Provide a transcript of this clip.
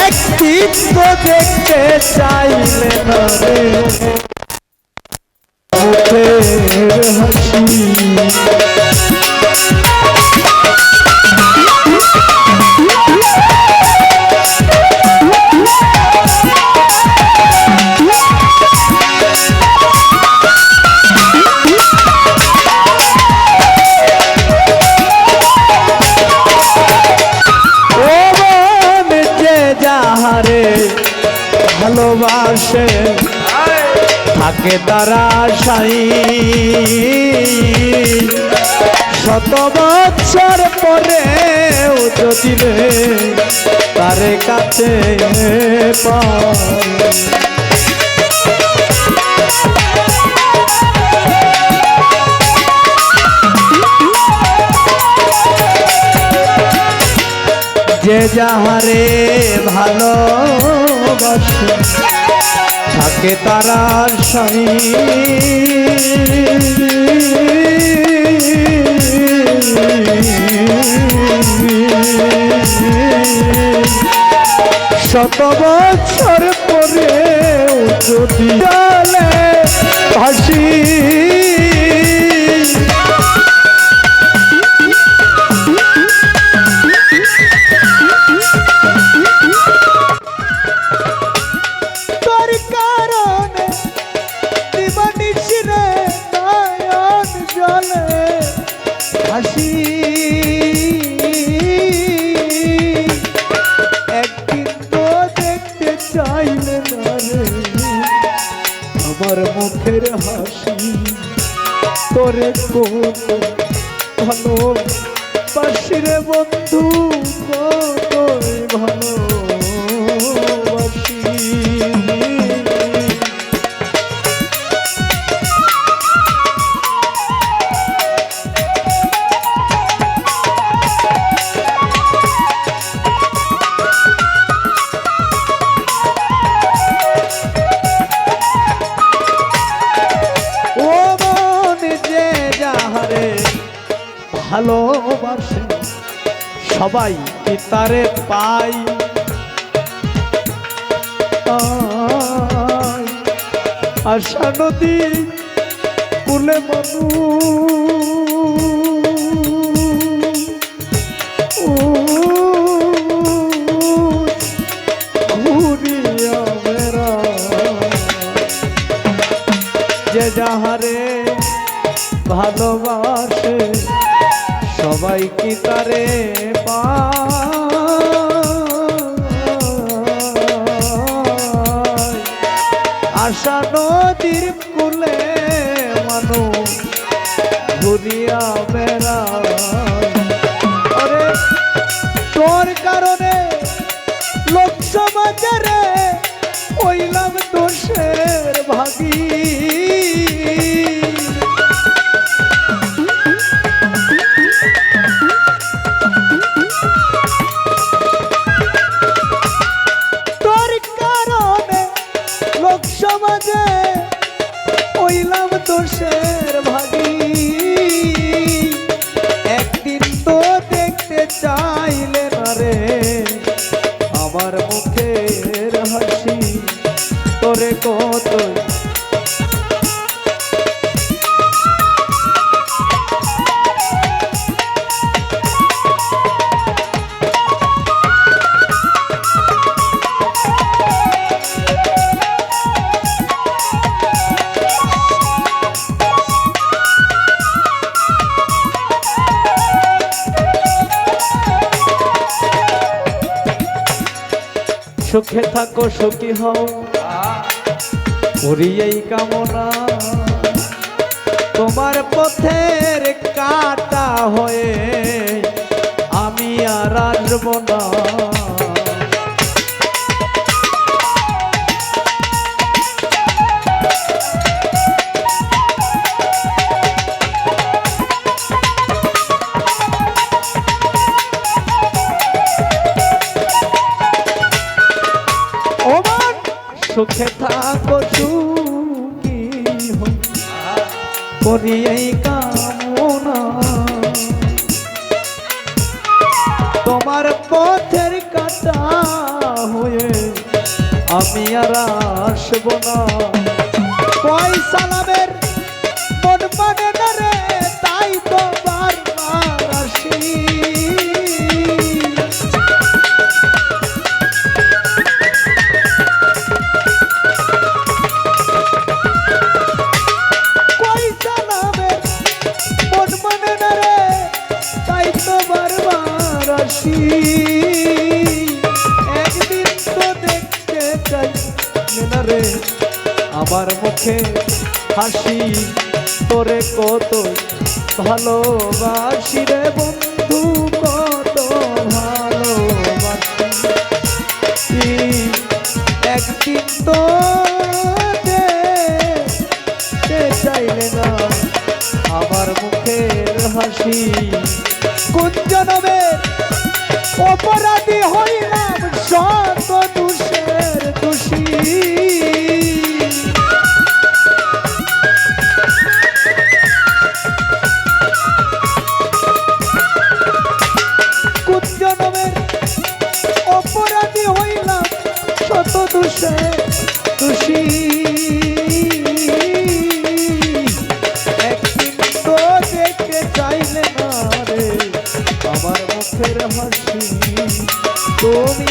একদিন তো দেখতে চাইলে না রে মুখের হাসি। ভালোবাসে থাকে তারা আশাই, শত বছর পরেও যদি তারে কাছে পায়। যে যাহারে ভালোবাসে থাকে তারা আশাই, শত বছর পরেও যদি জলে ভাসি। একদিন তো দেখতে চাইলে না রে আমার মুখের হাসি, তোরে কত ভালোবাসি রে বন্ধু, কতই ভালোবাসি। ভালোবাসে সবাই কি তারে পাই, আশা নদী কুলে মানু ঘুরিয়া বেড়া, যে যাহারে ভালোবাসে সবাই কি তারে পায়, আশা নদীর কুলে মানুষ ঘুরিয়া বেড়ায়। আরে তোর কারণে লোক সমাজে হইলাম দোষের ভাগী, সমাজে হইলাম দোষের ভাগী। একদিন তো দেখতে চাইলে না রে আমার মুখের হাসি, তোরে কত সুখে থাকো সুখী হও করি এই কামনা, তোমার পথের কাটা হয়ে আমি আর আসব না। সুখে থাকো সুখী করি এই কামনা, তোমার পথের কাটা হয়ে আমি আর আসবো না। কই সালামের মন মানে না রে, তাই তো বারবার আসি। কই সালামের মন মানে না রে, তাই তো বারবার আসি। একদিন তো দেখতে চাই না রে আমার মুখে হাসি, তোরে কত ভালোবাসি রে বন্ধু, কত ভালোবাসি। একদিন তো দেখতে চাইলে না আমার মুখের হাসি। কোন জনমে অপরাধী হইলাম শত দোষের দোষী। কোন জনমে অপরাধী হইলাম শত দোষের দোষী। একদিন তো দেখতে চাইলে না রে আমার মুখের হাসি, তুমি